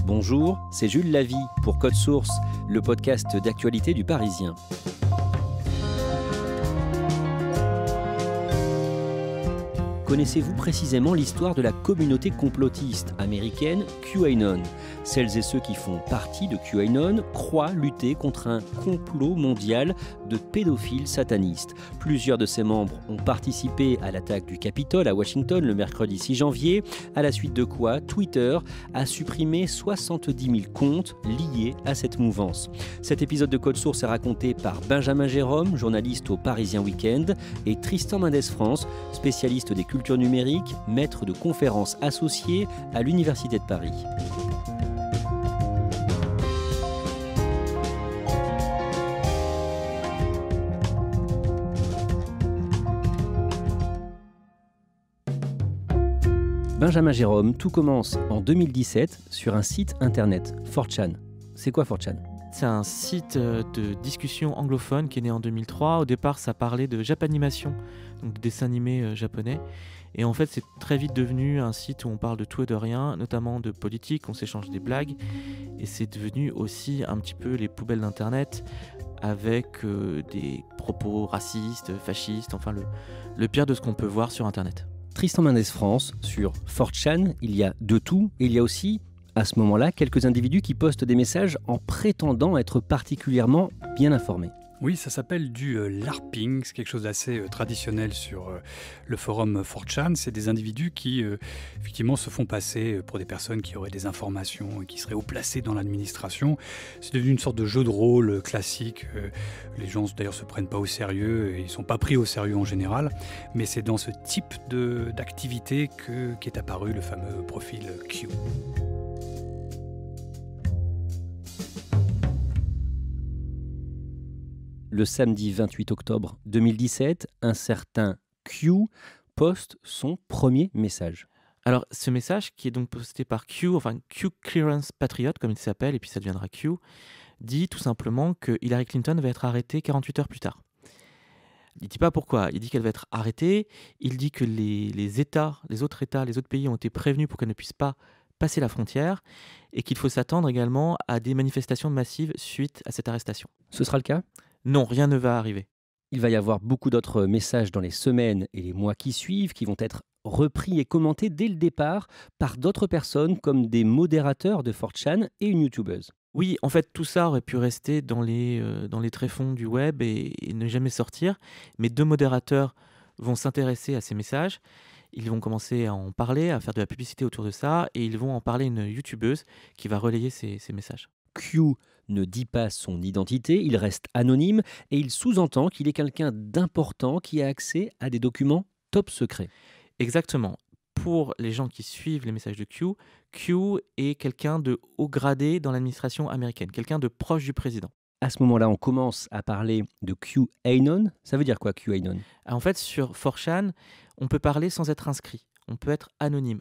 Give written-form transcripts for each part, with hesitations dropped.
Bonjour, c'est Jules Lavie pour Code Source, le podcast d'actualité du Parisien. Connaissez-vous précisément l'histoire de la communauté complotiste américaine QAnon ? Celles et ceux qui font partie de QAnon croient lutter contre un complot mondial de pédophiles satanistes. Plusieurs de ses membres ont participé à l'attaque du Capitole à Washington le mercredi 6 janvier, à la suite de quoi Twitter a supprimé 70 000 comptes liés à cette mouvance. Cet épisode de Code Source est raconté par Benjamin Jérôme, journaliste au Parisien Week-end, et Tristan Mendès France, spécialiste des culture numérique, maître de conférences associé à l'Université de Paris. Benjamin Jérôme, tout commence en 2017 sur un site internet, 4chan. C'est quoi 4chan ? C'est un site de discussion anglophone qui est né en 2003. Au départ, ça parlait de Japanimation, donc de dessins animés japonais. Et en fait, c'est très vite devenu un site où on parle de tout et de rien, notamment de politique, on s'échange des blagues. Et c'est devenu aussi un petit peu les poubelles d'Internet, avec des propos racistes, fascistes, enfin le pire de ce qu'on peut voir sur Internet. Tristan Mendès France, sur 4chan, il y a de tout, et il y a aussi, à ce moment-là, quelques individus qui postent des messages en prétendant être particulièrement bien informés. Oui, ça s'appelle du LARPing, c'est quelque chose d'assez traditionnel sur le forum 4chan. C'est des individus qui, effectivement, se font passer pour des personnes qui auraient des informations et qui seraient haut placées dans l'administration. C'est devenu une sorte de jeu de rôle classique. Les gens, d'ailleurs, se prennent pas au sérieux et ils sont pas pris au sérieux en général. Mais c'est dans ce type d'activité qu'est apparu le fameux profil Q. Le samedi 28 octobre 2017, un certain Q poste son premier message. Alors, ce message, qui est donc posté par Q, enfin Q Clearance Patriot, comme il s'appelle, et puis ça deviendra Q, dit tout simplement que Hillary Clinton va être arrêtée 48 heures plus tard. Il ne dit pas pourquoi, il dit qu'elle va être arrêtée, il dit que les autres pays ont été prévenus pour qu'elle ne puisse pas passer la frontière, et qu'il faut s'attendre également à des manifestations massives suite à cette arrestation. Ce sera le cas ? Non, rien ne va arriver. Il va y avoir beaucoup d'autres messages dans les semaines et les mois qui suivent qui vont être repris et commentés dès le départ par d'autres personnes comme des modérateurs de 4chan et une youtubeuse. Oui, en fait, tout ça aurait pu rester dans les tréfonds du web et ne jamais sortir. Mais deux modérateurs vont s'intéresser à ces messages. Ils vont commencer à en parler, à faire de la publicité autour de ça. Et ils vont en parler à une youtubeuse qui va relayer ces messages. Q ne dit pas son identité, il reste anonyme et il sous-entend qu'il est quelqu'un d'important qui a accès à des documents top secrets. Exactement. Pour les gens qui suivent les messages de Q, Q est quelqu'un de haut gradé dans l'administration américaine, quelqu'un de proche du président. À ce moment-là, on commence à parler de QAnon. Ça veut dire quoi, QAnon ? En fait, sur 4chan, on peut parler sans être inscrit. On peut être anonyme.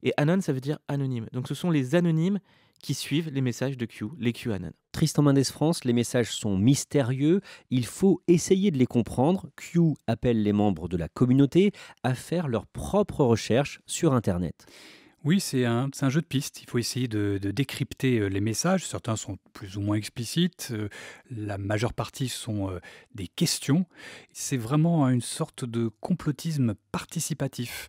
Et anon, ça veut dire anonyme. Donc ce sont les anonymes qui suivent les messages de Q, les QAnon. Tristan Mendès France, les messages sont mystérieux, il faut essayer de les comprendre. Q appelle les membres de la communauté à faire leurs propres recherches sur Internet. Oui, c'est un jeu de pistes. Il faut essayer de décrypter les messages. Certains sont plus ou moins explicites. La majeure partie sont des questions. C'est vraiment une sorte de complotisme participatif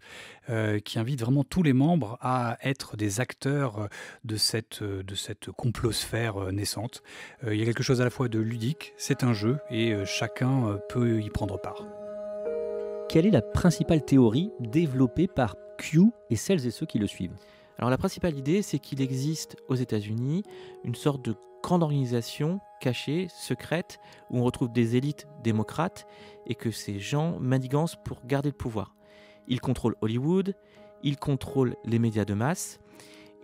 qui invite vraiment tous les membres à être des acteurs de cette complosphère naissante. Il y a quelque chose à la fois de ludique, c'est un jeu et chacun peut y prendre part. Quelle est la principale théorie développée par Q et celles et ceux qui le suivent ? Alors la principale idée, c'est qu'il existe aux États-Unis une sorte de grande organisation cachée, secrète, où on retrouve des élites démocrates et que ces gens manigancent pour garder le pouvoir. Ils contrôlent Hollywood, ils contrôlent les médias de masse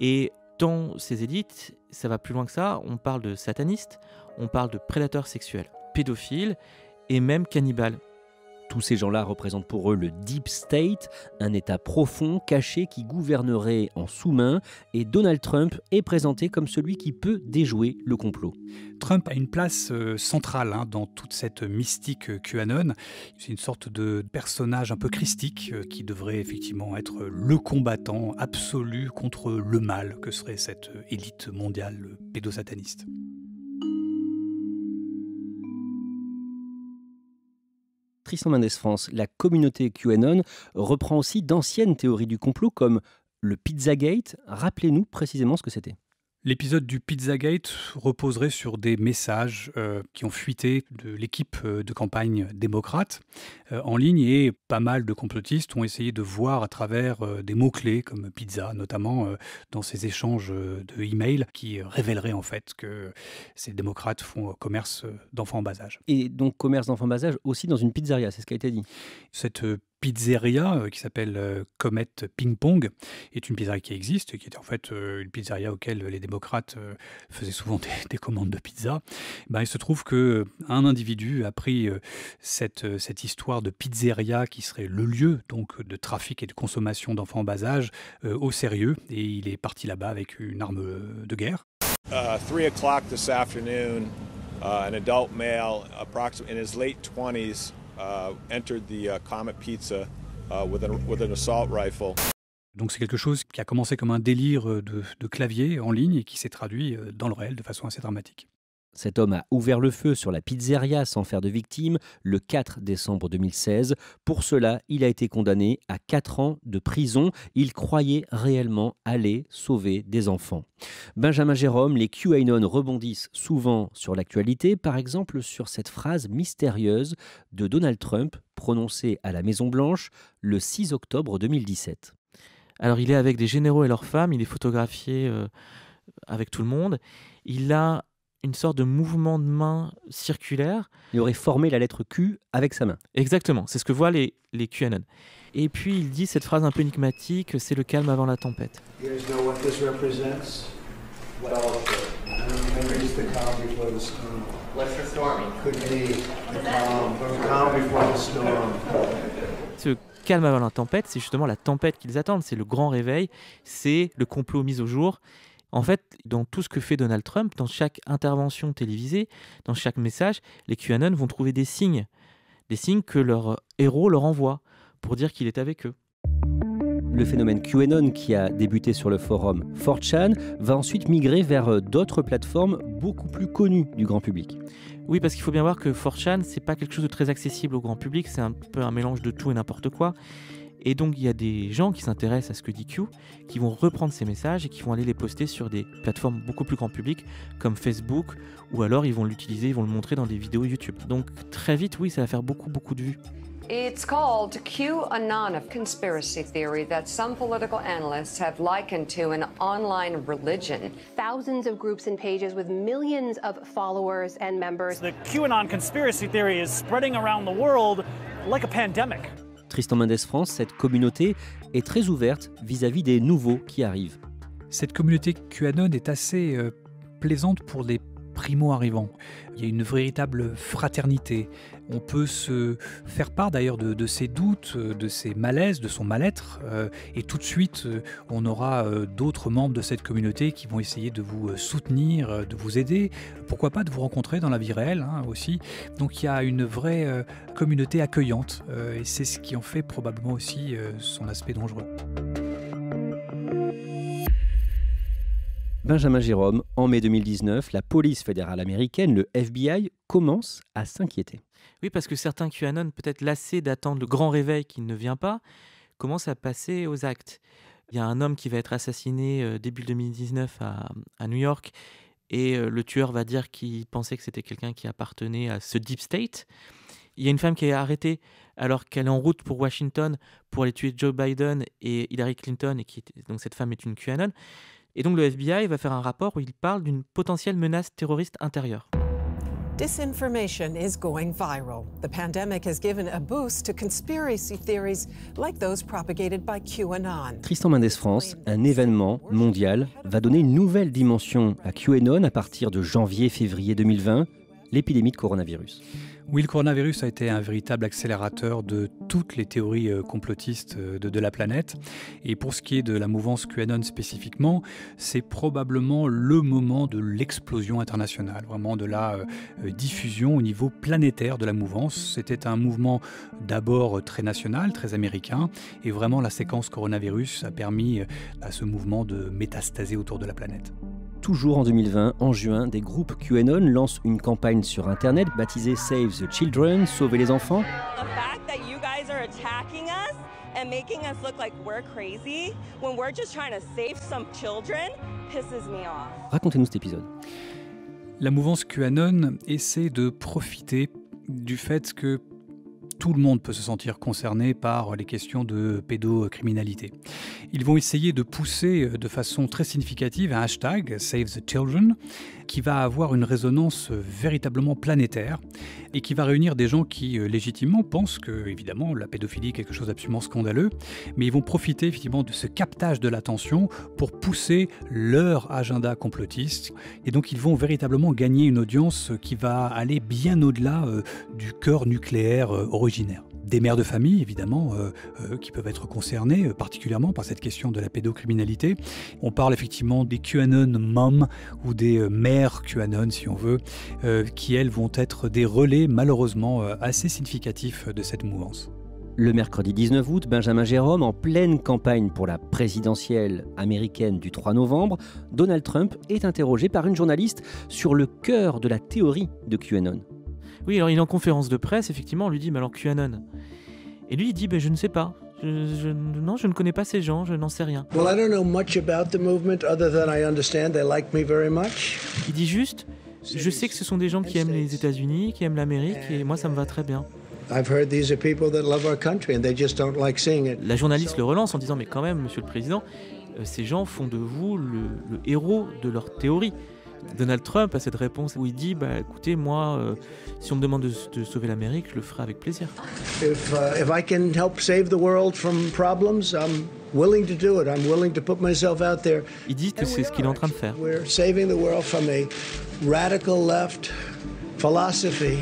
et dans ces élites, ça va plus loin que ça, on parle de satanistes, on parle de prédateurs sexuels, pédophiles et même cannibales. Tous ces gens-là représentent pour eux le Deep State, un État profond, caché, qui gouvernerait en sous-main, et Donald Trump est présenté comme celui qui peut déjouer le complot. Trump a une place centrale dans toute cette mystique QAnon. C'est une sorte de personnage un peu christique qui devrait effectivement être le combattant absolu contre le mal que serait cette élite mondiale pédosataniste. Tristan Mendes France, la communauté QAnon reprend aussi d'anciennes théories du complot comme le Pizzagate. Rappelez-nous précisément ce que c'était. L'épisode du Pizzagate reposerait sur des messages qui ont fuité de l'équipe de campagne démocrate en ligne, et pas mal de complotistes ont essayé de voir à travers des mots-clés comme pizza, notamment dans ces échanges de emails qui révéleraient en fait que ces démocrates font commerce d'enfants en bas âge. Et donc commerce d'enfants en bas âge aussi dans une pizzeria, c'est ce qui a été dit. Cette pizzeria qui s'appelle Comet Ping Pong est une pizzeria qui existe et qui était en fait une pizzeria auquel les démocrates faisaient souvent des commandes de pizza. Il se trouve qu'un individu a pris cette histoire de pizzeria qui serait le lieu donc de trafic et de consommation d'enfants en bas âge au sérieux, et il est parti là-bas avec une arme de guerre. 3 o'clock this afternoon, an adult male, approximately in his late 20s, entered the Comet Pizza with an assault rifle. Donc c'est quelque chose qui a commencé comme un délire de clavier en ligne et qui s'est traduit dans le réel de façon assez dramatique. Cet homme a ouvert le feu sur la pizzeria sans faire de victime le 4 décembre 2016. Pour cela, il a été condamné à 4 ans de prison. Il croyait réellement aller sauver des enfants. Benjamin Jérôme, les QAnon rebondissent souvent sur l'actualité, par exemple sur cette phrase mystérieuse de Donald Trump prononcée à la Maison-Blanche le 6 octobre 2017. Alors il est avec des généraux et leurs femmes, il est photographié avec tout le monde. Il a une sorte de mouvement de main circulaire. Il aurait formé la lettre Q avec sa main. Exactement, c'est ce que voient les QAnon. Et puis il dit cette phrase un peu énigmatique, c'est le calme avant la tempête. You guys know what this represents? What all of it? Maybe it's the calm before the storm. What's the storm? Could be the calm before the storm. Ce calme avant la tempête, c'est justement la tempête qu'ils attendent, c'est le grand réveil, c'est le complot mis au jour. En fait, dans tout ce que fait Donald Trump, dans chaque intervention télévisée, dans chaque message, les QAnon vont trouver des signes que leur héros leur envoie pour dire qu'il est avec eux. Le phénomène QAnon, qui a débuté sur le forum 4chan, va ensuite migrer vers d'autres plateformes beaucoup plus connues du grand public. Oui, parce qu'il faut bien voir que 4chan, c'est pas quelque chose de très accessible au grand public, c'est un peu un mélange de tout et n'importe quoi. Et donc il y a des gens qui s'intéressent à ce que dit Q, qui vont reprendre ces messages et qui vont aller les poster sur des plateformes beaucoup plus grand public, comme Facebook, ou alors ils vont l'utiliser, ils vont le montrer dans des vidéos YouTube. Donc très vite, oui, ça va faire beaucoup de vues. It's called QAnon, a conspiracy theory that some political analysts have likened to an online religion. Thousands of groups and pages with millions of followers and members. The QAnon conspiracy theory is spreading around the world like a pandemic. Tristan Mendes France, cette communauté est très ouverte vis-à-vis des nouveaux qui arrivent. Cette communauté QAnon est assez plaisante pour les primo-arrivants. Il y a une véritable fraternité. On peut se faire part d'ailleurs de ses doutes, de ses malaises, de son mal-être, et tout de suite, on aura d'autres membres de cette communauté qui vont essayer de vous soutenir, de vous aider, pourquoi pas de vous rencontrer dans la vie réelle aussi. Donc il y a une vraie communauté accueillante, et c'est ce qui en fait probablement aussi son aspect dangereux. Benjamin Jérôme, en mai 2019, la police fédérale américaine, le FBI, commence à s'inquiéter. Oui, parce que certains QAnon, peut-être lassés d'attendre le grand réveil qui ne vient pas, commencent à passer aux actes. Il y a un homme qui va être assassiné début 2019 à New York, et le tueur va dire qu'il pensait que c'était quelqu'un qui appartenait à ce Deep State. Il y a une femme qui est arrêtée alors qu'elle est en route pour Washington pour aller tuer Joe Biden et Hillary Clinton, et donc cette femme est une QAnon. Et donc le FBI va faire un rapport où il parle d'une potentielle menace terroriste intérieure. Disinformation is going viral. The pandemic has given a boost to conspiracy theories like those propagated by QAnon. Tristan Mendes France, un événement mondial, va donner une nouvelle dimension à QAnon à partir de janvier-février 2020, l'épidémie de coronavirus. Oui, le coronavirus a été un véritable accélérateur de toutes les théories complotistes de la planète. Et pour ce qui est de la mouvance QAnon spécifiquement, c'est probablement le moment de l'explosion internationale, vraiment de la diffusion au niveau planétaire de la mouvance. C'était un mouvement d'abord très national, très américain, et vraiment la séquence coronavirus a permis à ce mouvement de métastaser autour de la planète. Toujours en 2020, en juin, des groupes QAnon lancent une campagne sur Internet baptisée Save the Children, Sauver les enfants. The fact that you guys are attacking us and making us look like we're crazy when we're just trying to save some children pisses me off. Racontez-nous cet épisode. La mouvance QAnon essaie de profiter du fait que tout le monde peut se sentir concerné par les questions de pédocriminalité. Ils vont essayer de pousser de façon très significative un hashtag Save the Children qui va avoir une résonance véritablement planétaire et qui va réunir des gens qui légitimement pensent que évidemment la pédophilie est quelque chose d'absolument scandaleux, mais ils vont profiter effectivement de ce captage de l'attention pour pousser leur agenda complotiste et donc ils vont véritablement gagner une audience qui va aller bien au-delà du cœur nucléaire originaire. Des mères de famille, évidemment, qui peuvent être concernées particulièrement par cette question de la pédocriminalité. On parle effectivement des QAnon moms ou des mères QAnon, si on veut, qui, elles, vont être des relais, malheureusement, assez significatifs de cette mouvance. Le mercredi 19 août, Benjamin Jérôme, en pleine campagne pour la présidentielle américaine du 3 novembre, Donald Trump est interrogé par une journaliste sur le cœur de la théorie de QAnon. Oui, alors il est en conférence de presse, effectivement, on lui dit « mais alors QAnon ?» Et lui, il dit « je ne sais pas, non, je ne connais pas ces gens, je n'en sais rien. » Well, I don't know much about the movement other than I understand they like me very much. Il dit juste « je sais que ce sont des gens qui aiment les États-Unis, qui aiment l'Amérique, et moi ça me va très bien. » I've heard these are people that love our country and they just don't like seeing it. La journaliste le relance en disant « mais quand même, monsieur le président, ces gens font de vous le héros de leur théorie. » Donald Trump a cette réponse où il dit écoutez, moi, si on me demande de sauver l'Amérique, je le ferai avec plaisir. If I can help save the world from problems, I'm willing to do it. I'm willing to put myself out there. Il dit que c'est ce qu'il est en train de faire. We're saving the world from a radical left philosophy.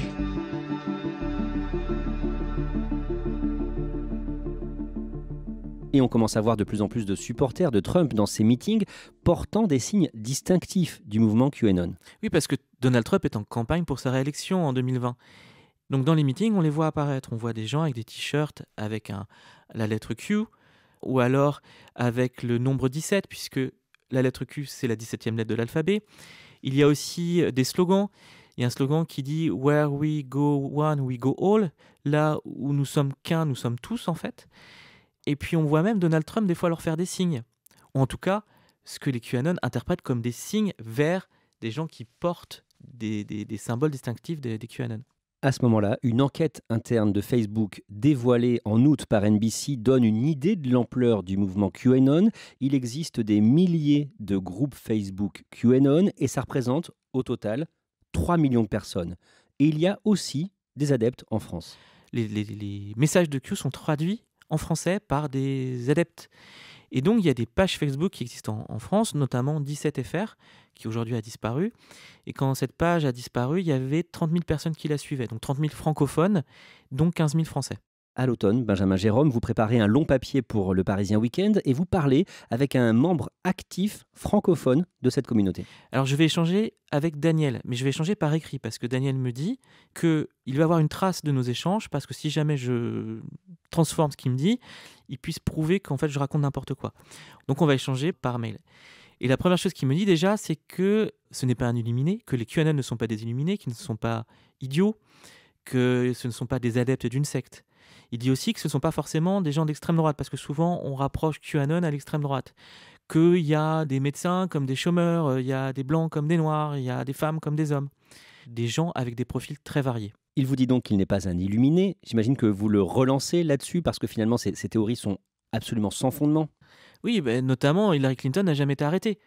Et on commence à voir de plus en plus de supporters de Trump dans ses meetings portant des signes distinctifs du mouvement QAnon. Oui, parce que Donald Trump est en campagne pour sa réélection en 2020. Donc dans les meetings, on les voit apparaître. On voit des gens avec des t-shirts avec la lettre Q, ou alors avec le nombre 17, puisque la lettre Q, c'est la 17e lettre de l'alphabet. Il y a aussi des slogans. Il y a un slogan qui dit « Where we go one, we go all ». Là où nous sommes qu'un, nous sommes tous en fait. Et puis on voit même Donald Trump des fois leur faire des signes. Ou en tout cas, ce que les QAnon interprètent comme des signes vers des gens qui portent des symboles distinctifs des QAnon. À ce moment-là, une enquête interne de Facebook dévoilée en août par NBC donne une idée de l'ampleur du mouvement QAnon. Il existe des milliers de groupes Facebook QAnon et ça représente au total 3 millions de personnes. Et il y a aussi des adeptes en France. Les messages de Q sont traduits en français par des adeptes. Et donc, il y a des pages Facebook qui existent en France, notamment 17FR, qui aujourd'hui a disparu. Et quand cette page a disparu, il y avait 30 000 personnes qui la suivaient, donc 30 000 francophones, donc 15 000 français. À l'automne, Benjamin Jérôme, vous préparez un long papier pour le Parisien Week-end et vous parlez avec un membre actif francophone de cette communauté. Alors, je vais échanger avec Daniel, mais je vais échanger par écrit parce que Daniel me dit qu'il va avoir une trace de nos échanges parce que si jamais je transforme ce qu'il me dit, il puisse prouver qu'en fait, je raconte n'importe quoi. Donc, on va échanger par mail. Et la première chose qu'il me dit déjà, c'est que ce n'est pas un illuminé, que les QAnon ne sont pas des illuminés, qu'ils ne sont pas idiots, que ce ne sont pas des adeptes d'une secte. Il dit aussi que ce ne sont pas forcément des gens d'extrême droite, parce que souvent on rapproche QAnon à l'extrême droite. Qu'il y a des médecins comme des chômeurs, il y a des blancs comme des noirs, il y a des femmes comme des hommes. Des gens avec des profils très variés. Il vous dit donc qu'il n'est pas un illuminé. J'imagine que vous le relancez là-dessus, parce que finalement ces théories sont absolument sans fondement. Oui, notamment Hillary Clinton n'a jamais été arrêtée.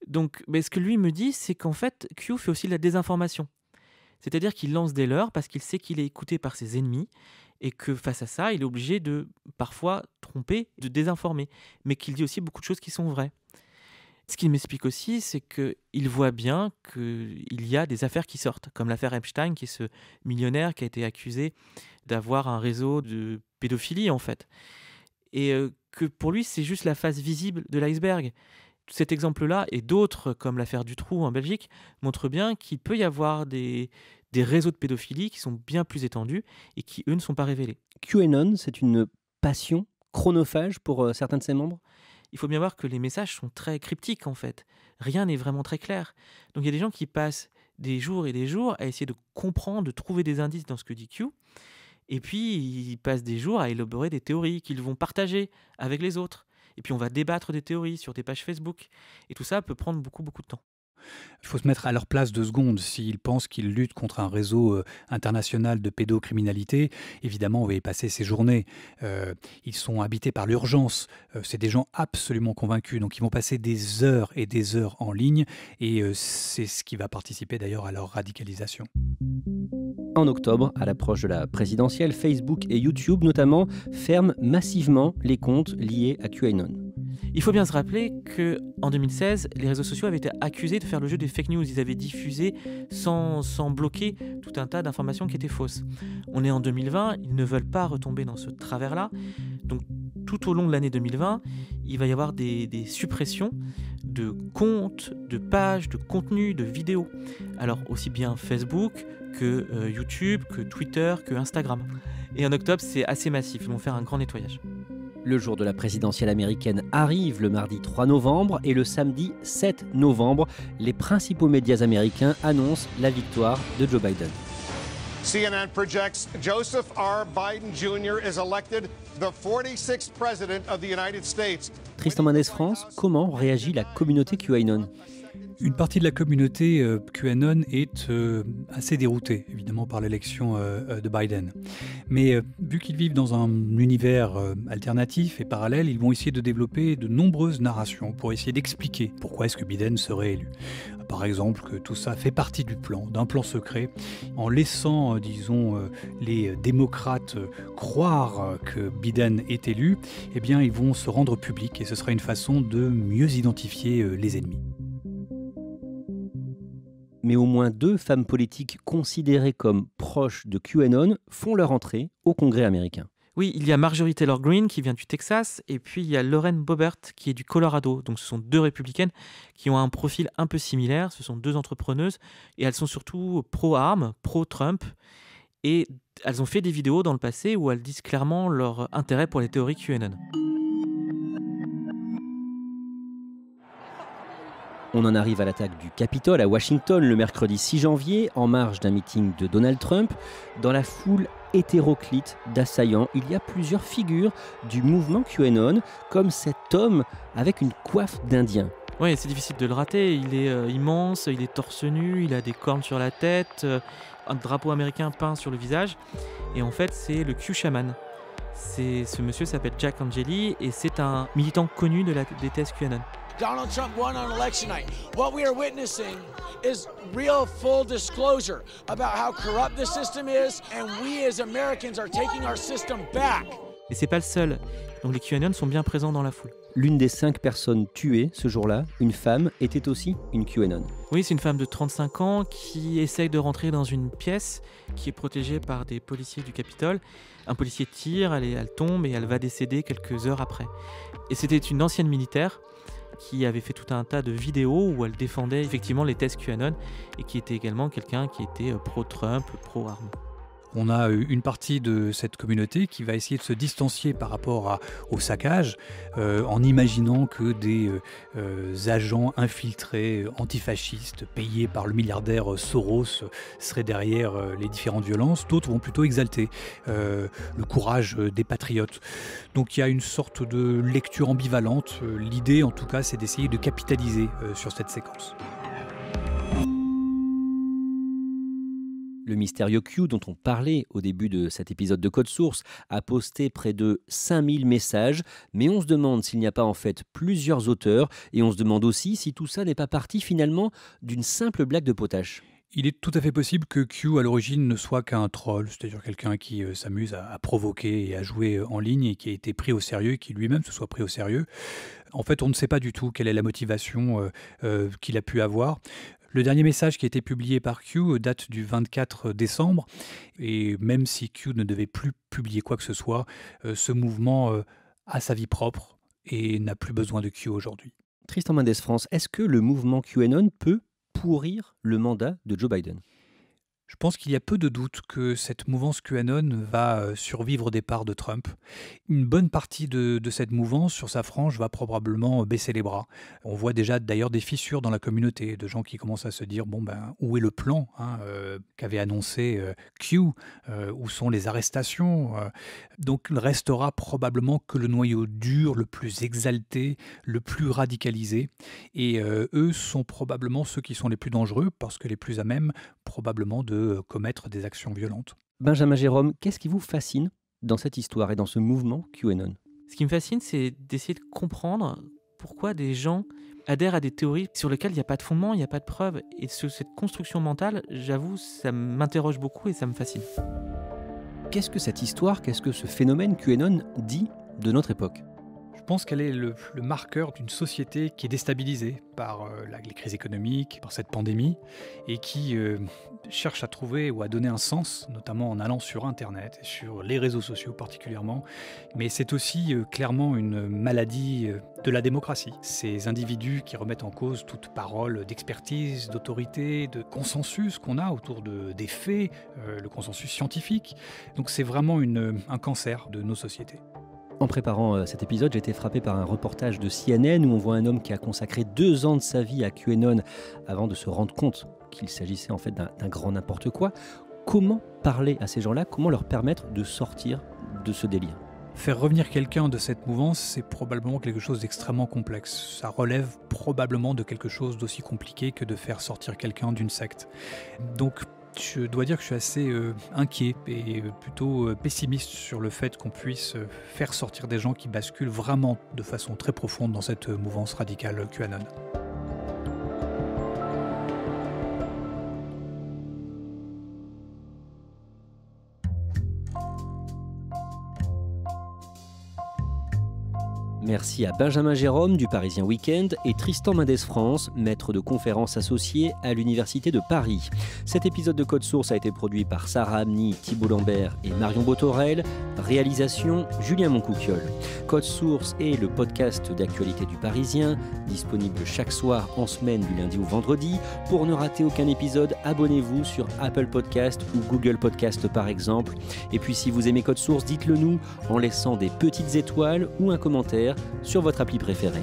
Donc ce que lui me dit, c'est qu'en fait, Q fait aussi de la désinformation. C'est-à-dire qu'il lance des leurres parce qu'il sait qu'il est écouté par ses ennemis et que face à ça, il est obligé de parfois tromper, de désinformer, mais qu'il dit aussi beaucoup de choses qui sont vraies. Ce qu'il m'explique aussi, c'est qu'il voit bien qu'il y a des affaires qui sortent, comme l'affaire Epstein, qui est ce millionnaire qui a été accusé d'avoir un réseau de pédophilie, en fait. Et que pour lui, c'est juste la face visible de l'iceberg. Cet exemple-là, et d'autres, comme l'affaire Dutroux en Belgique, montrent bien qu'il peut y avoir des réseaux de pédophilie qui sont bien plus étendus et qui, eux, ne sont pas révélés. QAnon, c'est une passion chronophage pour certains de ses membres? Il faut bien voir que les messages sont très cryptiques, en fait. Rien n'est vraiment très clair. Donc il y a des gens qui passent des jours et des jours à essayer de comprendre, de trouver des indices dans ce que dit Q. Et puis, ils passent des jours à élaborer des théories qu'ils vont partager avec les autres. Et puis, on va débattre des théories sur des pages Facebook. Et tout ça peut prendre beaucoup, beaucoup de temps. Il faut se mettre à leur place 2 secondes. S'ils pensent qu'ils luttent contre un réseau international de pédocriminalité, évidemment, on va y passer ses journées. Ils sont habités par l'urgence. C'est des gens absolument convaincus. Donc, ils vont passer des heures et des heures en ligne. Et c'est ce qui va participer d'ailleurs à leur radicalisation. En octobre, à l'approche de la présidentielle, Facebook et YouTube notamment ferment massivement les comptes liés à QAnon. Il faut bien se rappeler qu'en 2016, les réseaux sociaux avaient été accusés de faire le jeu des fake news. Ils avaient diffusé sans bloquer tout un tas d'informations qui étaient fausses. On est en 2020, ils ne veulent pas retomber dans ce travers-là. Donc tout au long de l'année 2020, il va y avoir des suppressions de comptes, de pages, de contenus, de vidéos. Alors aussi bien Facebook que YouTube, que Twitter, que Instagram. Et en octobre, c'est assez massif. Ils vont faire un grand nettoyage. Le jour de la présidentielle américaine arrive le mardi 3 novembre et le samedi 7 novembre, les principaux médias américains annoncent la victoire de Joe Biden. CNN projects Joseph R. Biden Jr. is elected the 46th president of the United States. Tristan Mendes France, comment réagit la communauté QAnon ? Une partie de la communauté QAnon est assez déroutée, évidemment, par l'élection de Biden. Mais vu qu'ils vivent dans un univers alternatif et parallèle, ils vont essayer de développer de nombreuses narrations pour essayer d'expliquer pourquoi est-ce que Biden serait élu. Par exemple, que tout ça fait partie d'un plan secret, en laissant, les démocrates croire que Biden est élu, eh bien, ils vont se rendre publics et ce sera une façon de mieux identifier les ennemis. Mais au moins 2 femmes politiques considérées comme proches de QAnon font leur entrée au Congrès américain. Oui, il y a Marjorie Taylor Greene qui vient du Texas et puis il y a Lauren Boebert qui est du Colorado. Donc ce sont 2 républicaines qui ont un profil un peu similaire. Ce sont 2 entrepreneuses et elles sont surtout pro-armes, pro-Trump. Et elles ont fait des vidéos dans le passé où elles disent clairement leur intérêt pour les théories QAnon. On en arrive à l'attaque du Capitole à Washington le mercredi 6 janvier, en marge d'un meeting de Donald Trump. Dans la foule hétéroclite d'assaillants, il y a plusieurs figures du mouvement QAnon, comme cet homme avec une coiffe d'Indien. Oui, c'est difficile de le rater. Il est immense, il est torse nu, il a des cornes sur la tête, un drapeau américain peint sur le visage. Et en fait, c'est le Q-Shaman. Ce monsieur s'appelle Jack Angeli et c'est un militant connu des thèses QAnon. Donald Trump won on election night. What we are witnessing is real full disclosure about how corrupt the system is, and we as Americans are taking our system back. Et c'est pas le seul. Donc les QAnon sont bien présents dans la foule. L'une des 5 personnes tuées ce jour-là, une femme, était aussi une QAnon. Oui, c'est une femme de 35 ans qui essaye de rentrer dans une pièce qui est protégée par des policiers du Capitole. Un policier tire, elle tombe et elle va décéder quelques heures après. Et c'était une ancienne militaire qui avait fait tout un tas de vidéos où elle défendait effectivement les thèses QAnon et qui était également quelqu'un qui était pro-Trump, pro-armes. On a une partie de cette communauté qui va essayer de se distancier par rapport au saccage en imaginant que des agents infiltrés, antifascistes, payés par le milliardaire Soros seraient derrière les différentes violences. D'autres vont plutôt exalter le courage des patriotes. Donc il y a une sorte de lecture ambivalente. L'idée en tout cas c'est d'essayer de capitaliser sur cette séquence. Le mystérieux Q, dont on parlait au début de cet épisode de Code Source, a posté près de 5000 messages, mais on se demande s'il n'y a pas en fait plusieurs auteurs, et on se demande aussi si tout ça n'est pas parti finalement d'une simple blague de potache. Il est tout à fait possible que Q, à l'origine, ne soit qu'un troll, c'est-à-dire quelqu'un qui s'amuse à provoquer et à jouer en ligne et qui a été pris au sérieux et qui lui-même se soit pris au sérieux. En fait, on ne sait pas du tout quelle est la motivation qu'il a pu avoir. Le dernier message qui a été publié par Q date du 24 décembre et même si Q ne devait plus publier quoi que ce soit, ce mouvement a sa vie propre et n'a plus besoin de Q aujourd'hui. Tristan Mendes France, est-ce que le mouvement QAnon peut pourrir le mandat de Joe Biden? Je pense qu'il y a peu de doute que cette mouvance QAnon va survivre au départ de Trump. Une bonne partie de cette mouvance, sur sa frange, va probablement baisser les bras. On voit déjà d'ailleurs des fissures dans la communauté, de gens qui commencent à se dire où est le plan qu'avait annoncé Q, où sont les arrestations. Donc il restera probablement que le noyau dur, le plus exalté, le plus radicalisé. Et eux sont probablement ceux qui sont les plus dangereux, parce que les plus à même probablement de commettre des actions violentes. Benjamin Jérôme, qu'est-ce qui vous fascine dans cette histoire et dans ce mouvement QAnon? Ce qui me fascine, c'est d'essayer de comprendre pourquoi des gens adhèrent à des théories sur lesquelles il n'y a pas de fondement, il n'y a pas de preuve. Et cette construction mentale, j'avoue, ça m'interroge beaucoup et ça me fascine. Qu'est-ce que cette histoire, qu'est-ce que ce phénomène QAnon dit de notre époque? Je pense qu'elle est le marqueur d'une société qui est déstabilisée par les crises économiques, par cette pandémie, et qui cherche à trouver ou à donner un sens, notamment en allant sur Internet, et sur les réseaux sociaux particulièrement. Mais c'est aussi clairement une maladie de la démocratie. Ces individus qui remettent en cause toute parole d'expertise, d'autorité, de consensus qu'on a autour des faits, le consensus scientifique. Donc c'est vraiment un cancer de nos sociétés. En préparant cet épisode, j'ai été frappé par un reportage de CNN où on voit un homme qui a consacré 2 ans de sa vie à QAnon avant de se rendre compte qu'il s'agissait en fait d'un grand n'importe quoi. Comment parler à ces gens-là? Comment leur permettre de sortir de ce délire? Faire revenir quelqu'un de cette mouvance, c'est probablement quelque chose d'extrêmement complexe. Ça relève probablement de quelque chose d'aussi compliqué que de faire sortir quelqu'un d'une secte. Donc, je dois dire que je suis assez inquiet et plutôt pessimiste sur le fait qu'on puisse faire sortir des gens qui basculent vraiment de façon très profonde dans cette mouvance radicale QAnon. Merci à Benjamin Jérôme du Parisien Week-end et Tristan Mendes France, maître de conférences associé à l'Université de Paris. Cet épisode de Code Source a été produit par Sarah Amni, Thibault Lambert et Marion Botorel. Réalisation Julien Moncouquiol. Code Source est le podcast d'actualité du Parisien, disponible chaque soir en semaine du lundi au vendredi. Pour ne rater aucun épisode, abonnez-vous sur Apple Podcast ou Google Podcast par exemple. Et puis si vous aimez Code Source, dites-le nous en laissant des petites étoiles ou un commentaire sur votre appli préférée.